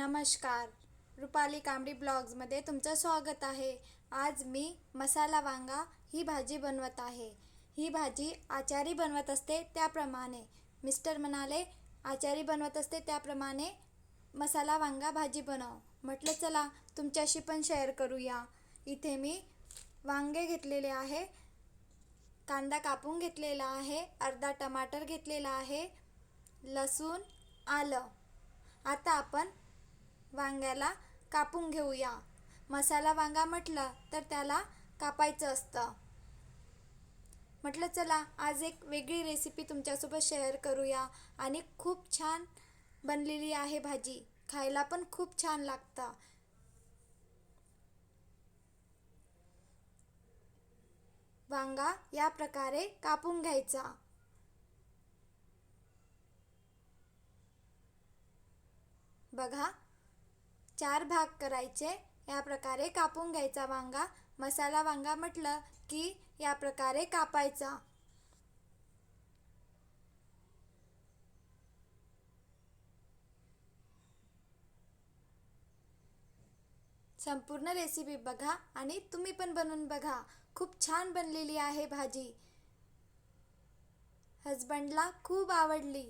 नमस्कार. रुपाली कांबडी ब्लॉग्समध्ये तुमचं स्वागत आहे. आज मी मसाला वांगा ही भाजी बनवत आहे. ही भाजी आचारी बनवत असते त्याप्रमाणे मिस्टर म्हणाले आचारी बनवत असते त्याप्रमाणे मसाला वांगा भाजी बनव. म्हटलं चला तुमच्याशी पण शेअर करूया. इथे मी वांगे घेतलेले आहे, कांदा कापून घेतलेला आहे, अर्धा टमाटर घेतलेला आहे, लसूण, आलं. आता आपण वांग्याला कापून घेऊया. मसाला वांगा म्हटलं तर त्याला कापायचं असतं. म्हटलं चला आज एक वेगळी रेसिपी तुमच्यासोबत शेअर करूया आणि खूप छान बनलेली आहे भाजी. खायला पण खूप छान लागतं. वांगा या प्रकारे कापून घ्यायचा. बघा, 4 भाग करायचे. या प्रकारे कापून घ्यायचा वांगा. मसाला वांगा म्हटलं की या प्रकारे कापायचा. संपूर्ण रेसिपी बघा आणि तुम्ही पण बनवून बघा. खूप छान बनलेली आहे भाजी. हजबंडला खूप आवडली.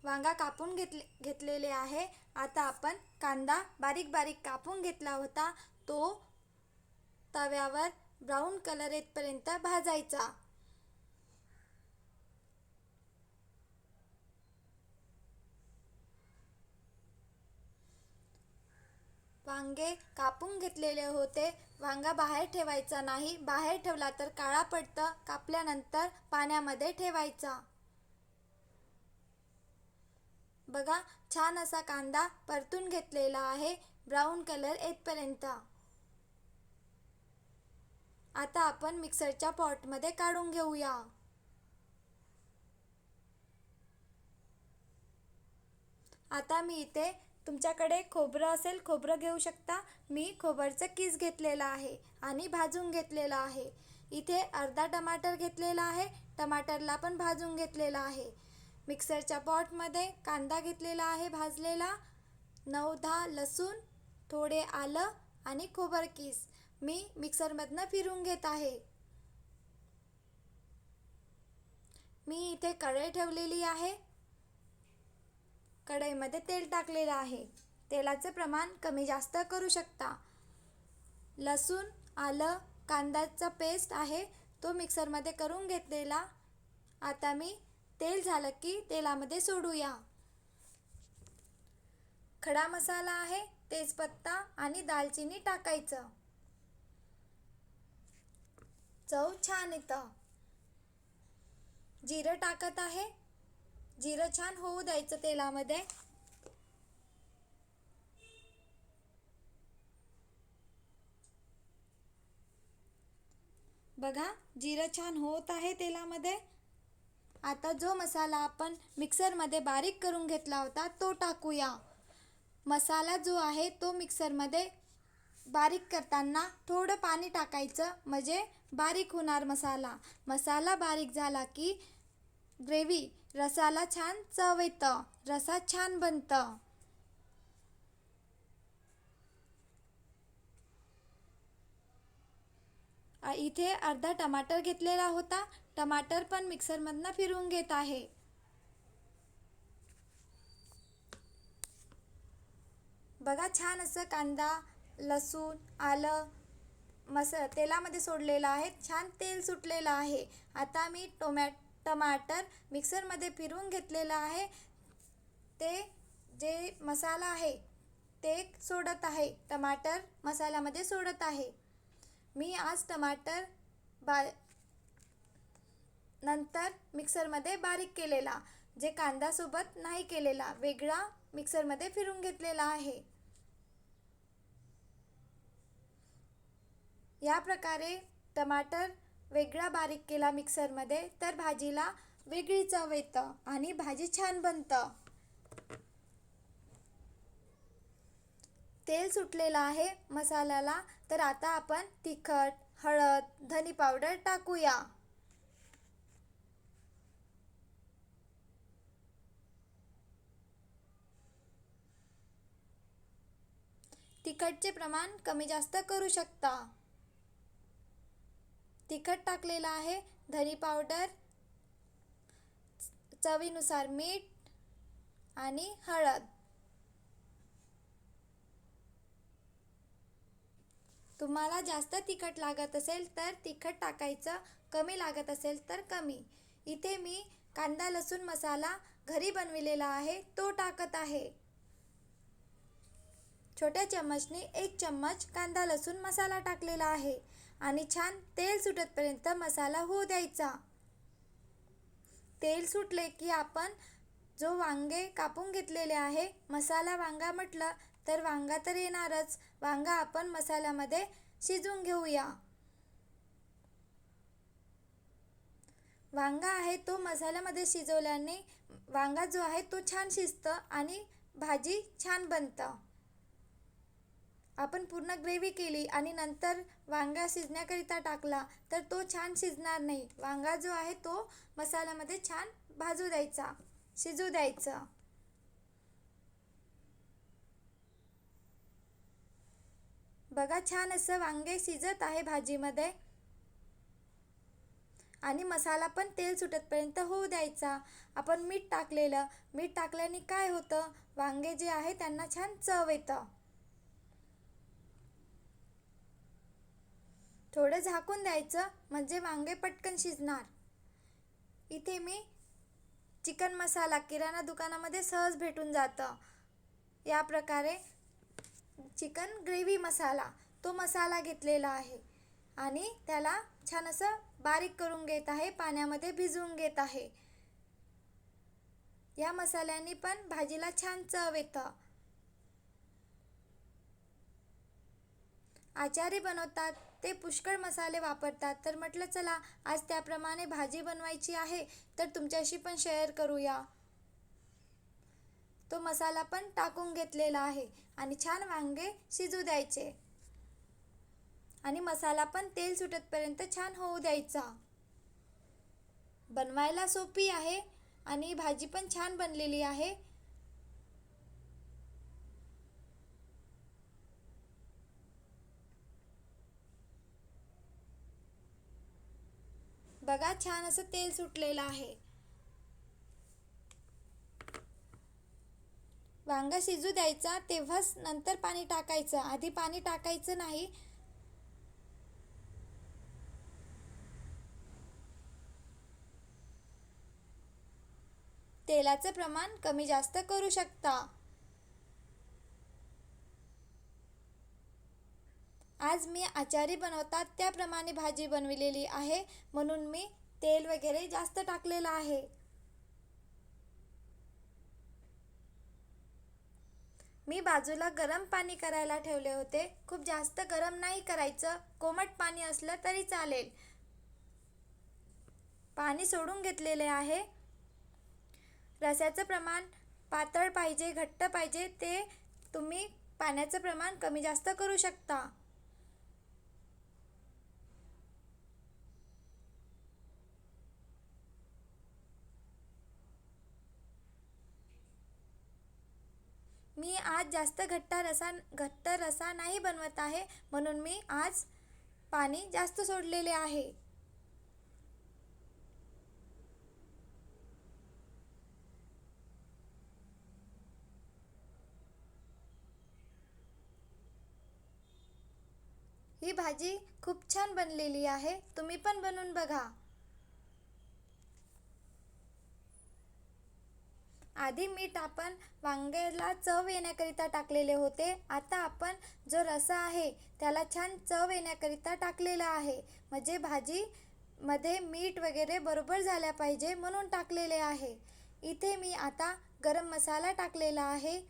वांगा कापून घेतलेले आहे. आता आपण कांदा बारीक बारीक कापून घेतला होता तो तव्यावर ब्राऊन कलर येतपर्यंत भाजायचा. वांगे कापून घेतलेले होते. वांगा बाहेर ठेवायचा नाही. बाहेर ठेवला तर काळा पडतं. कापल्यानंतर पाण्यामध्ये ठेवायचा. बघा, छान असा कांदा परतून घेतलेला आहे ब्राऊन कलर येतपर्यंत. आता आपण मिक्सरच्या पॉटमध्ये काढून घेऊया. आता मी इथे तुमच्याकडे खोबरं असेल खोबरं घेऊ शकता. मी खोबरचं किस घेतलेला आहे आणि भाजून घेतलेला आहे. इथे अर्धा टमाटर घेतलेला आहे. टमाटरला पण भाजून घेतलेला आहे. मिक्सरच्या पॉटमध्ये कांदा घेतलेला आहे भाजलेला, 9-10 लसूण, थोडे आलं आणि खोबर किस मी मिक्सरमधनं फिरून घेत आहे. मी इथे कढई ठेवलेली आहे. कढईमध्ये तेल टाकलेलं आहे. तेलाचं प्रमाण कमी जास्त करू शकता. लसूण, आलं, कांद्याचा पेस्ट आहे तो मिक्सरमध्ये करून घेतलेला. आता मी तेल झालं की तेलामध्ये सोडूया. खडा मसाला आहे, तेजपत्ता आणि दालचिनी टाकायचं. चव छान येतं. जिरं टाकत आहे. जिरं छान होऊ द्यायचं तेलामध्ये. बघा, जिरं छान होत आहे तेलामध्ये. आता जो मसाला आपण मिक्सरमध्ये बारीक करून घेतला होता तो टाकूया. मसाला जो आहे तो मिक्सरमध्ये बारीक करताना थोडं पाणी टाकायचं म्हणजे बारीक होणार मसाला. मसाला बारीक झाला की ग्रेव्ही रसाला छान चव येतं, रसा छान बनतं. इथे अर्धा टमाटर घेतलेला होता. टमाटर पण मिक्सरमधनं फिरवून घेत आहे. बघा, छान असं कांदा, लसूण, आलं तेलामध्ये सोडलेलं आहे. छान तेल सुटलेलं आहे. आता मी टमाटर मिक्सरमध्ये फिरवून घेतलेलं आहे. ते जे मसाला आहे ते सोडत आहे. टमाटर मसाल्यामध्ये सोडत आहे. मी आज टमाटर नंतर मिक्सरमध्ये बारीक केलेला, जे कांद्यासोबत नाही केलेला, वेगळा मिक्सरमध्ये फिरून घेतलेला आहे. या प्रकारे टमाटर वेगळा बारीक केला मिक्सरमध्ये तर भाजीला वेगळी चव येतं आणि भाजी छान बनतं. तेल सुटलेलं आहे मसाल्याला. तर आता आपण तिखट, हळद, धनी पावडर टाकूया. तिखटचे प्रमाण कमी जास्त करू शकता. तिखट टाकलेलं आहे, धनी पावडर, चवीनुसार मीठ आणि हळद. तुम्हाला जास्त तिखट लागत असेल तर तिखट टाकायचं, कमी लागत असेल तर कमी. इथे मी कांदा लसूण मसाला घरी बनविलेला आहे तो टाकत आहे. छोट्या चम्मचने 1 चम्मच कांदा लसूण मसाला टाकलेला आहे आणि छान तेल सुटेपर्यंत मसाला होऊ द्यायचा. तेल सुटले की आपण जो वांगे कापून घेतलेले आहे, मसाला वांगा म्हटलं तर वांगा तर येणारच, वांगा आपण मसाल्यामध्ये शिजवून घेऊया. वांगा आहे तो मसाल्यामध्ये शिजवल्याने वांगा जो आहे तो छान शिजतं आणि भाजी छान बनतं. आपण पूर्ण ग्रेव्ही केली आणि नंतर वांगा शिजण्याकरिता टाकला तर तो छान शिजणार नाही. वांगा जो आहे तो मसाल्यामध्ये छान भाजू द्यायचा, शिजू द्यायचं. बघा छान असं वांगे शिजत आहे भाजीमध्ये आणि मसाला पण तेल सुटेपर्यंत होऊ द्यायचा. आपण मीठ टाकलेलं, मीठ टाकल्याने काय होतं, वांगे जे आहे त्यांना छान चव येतं. थोडं झाकून द्यायचं म्हणजे वांगे पटकन शिजणार. इथे मी चिकन मसाला किराणा दुकानामध्ये सहज भेटून जातं. या प्रकारे चिकन ग्रेव्ही मसाला तो मसाला घेतलेला आहे आणि त्याला छान असं बारीक करून घेत आहे, पाण्यामध्ये भिजवून घेत आहे. या मसाल्याने पण भाजीला छान चव येतं. आचारी बनवतात ते पुष्कळ मसाले वापरतात, तर म्हटलं चला आज त्याप्रमाणे भाजी बनवायची आहे तर तुमच्याशी पण शेअर करूया. तो मसाला पण टाकून घेतलेला आहे आणि छान वांगे शिजू द्यायचे आणि मसाला पण तेल सुटेपर्यंत छान होऊ द्यायचा. बनवायला सोपी आहे आणि भाजी पण छान बनलेली आहे. बघा छान असं तेल सुटलेलं आहे. वांगा शिजू द्यायचा, तेव्हाच नंतर पाणी टाकायचं, आधी पाणी टाकायचं नाही. तेलाचं प्रमाण कमी जास्त करू शकता. आज मी आचारी बनवतात त्याप्रमाणे भाजी बनविलेली आहे, म्हणून मी तेल वगैरे जास्त टाकलेलं आहे. मी बाजूला गरम पाणी करायला ठेवले होते. खूप जास्त गरम नाही करायचं, कोमट पाणी असलं तरी चालेल. पाणी सोडून घेतलेले आहे. रस्याचं प्रमाण पातळ पाहिजे घट्ट पाहिजे ते तुम्ही पाण्याचं प्रमाण कमी जास्त करू शकता. मी आज जास्त घट्ट रसा नाही बनवत आहे, म्हणून मी आज पाणी जास्त सोडलेले आहे. ही भाजी खूप छान बनलेली आहे, तुम्ही पण बनवून बघा. आधी मीठ आपण वांग्याला चव येण्याकरिता टाकलेले होते, आता आपण जो रस्सा आहे त्याला छान चव येण्याकरिता टाकलेला आहे. म्हणजे भाजी मध्ये मीठ वगैरे बरोबर झाल्या पाहिजे म्हणून टाकलेले आहे. इथे मी आता गरम मसाला टाकलेला आहे.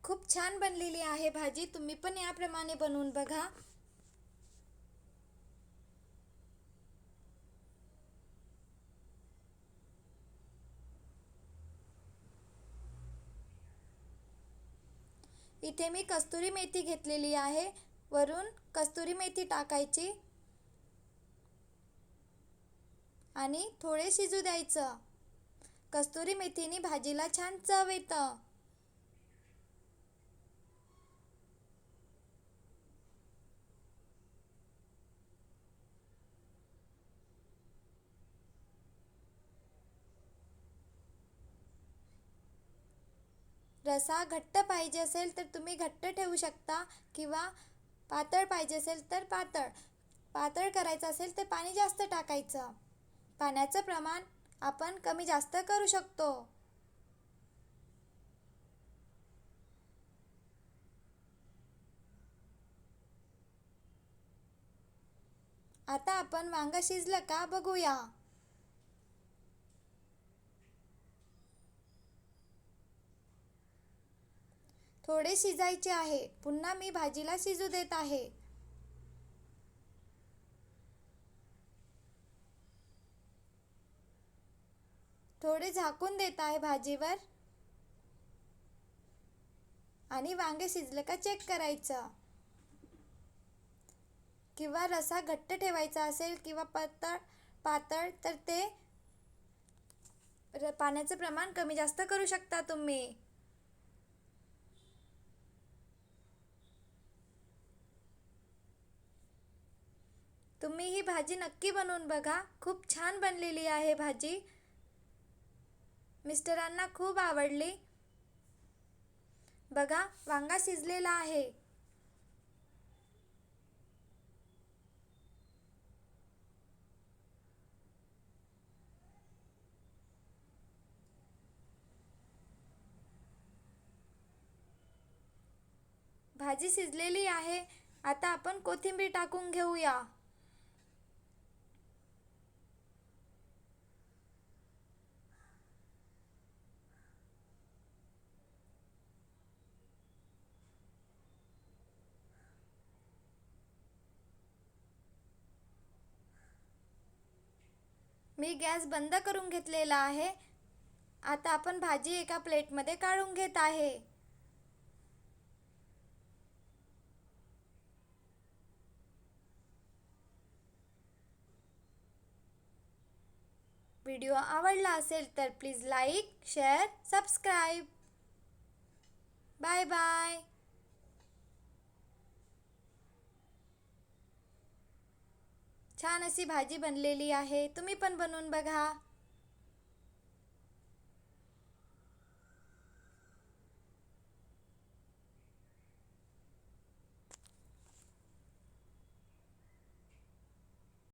खूप छान बनलेली आहे भाजी, तुम्ही पण याप्रमाणे बनवून बघा. इथे मी कस्तुरी मेथी घेतलेली आहे, वरून कस्तुरी मेथी टाकायची आणि थोडे शिजू द्यायचं. कस्तुरी मेथीने भाजीला छान चव येतं. रसा घट्ट पाहिजे असेल तर तुम्ही घट्ट ठेवू शकता किंवा पातळ पाहिजे असेल तर पातळ. पातळ करायचं असेल तर पाणी जास्त टाकायचं. पाण्याचं प्रमाण आपण कमी जास्त करू शकतो. आता आपण वांग शिजलं का बघूया. थोडे शिजायचे आहे. पुन्हा मी भाजीला शिजू देत आहे. थोडे झाकून देत आहे भाजीवर आणि वांगे शिजलं का चेक करायचं. किंवा रसा घट्ट ठेवायचा असेल किंवा पातळ तर ते पाण्याचं प्रमाण कमी जास्त करू शकता तुम्ही. तुम्ही ही भाजी नक्की बनवून बघा. खूप छान बनलेली आहे भाजी. मिस्टरांना खूप आवडली. बघा वांगा शिजलेला आहे. भाजी शिजलेली आहे. आता आपण कोथिंबीर टाकून घेऊया. मी गॅस बंद करून घेतलेला आहे. आता आपण भाजी एका प्लेटमध्ये काढून घेत आहे. व्हिडिओ आवडला असेल तर please like, share, subscribe. Bye bye. छान अशी भाजी बनलेली आहे. तुम्ही पण बनवून बघा.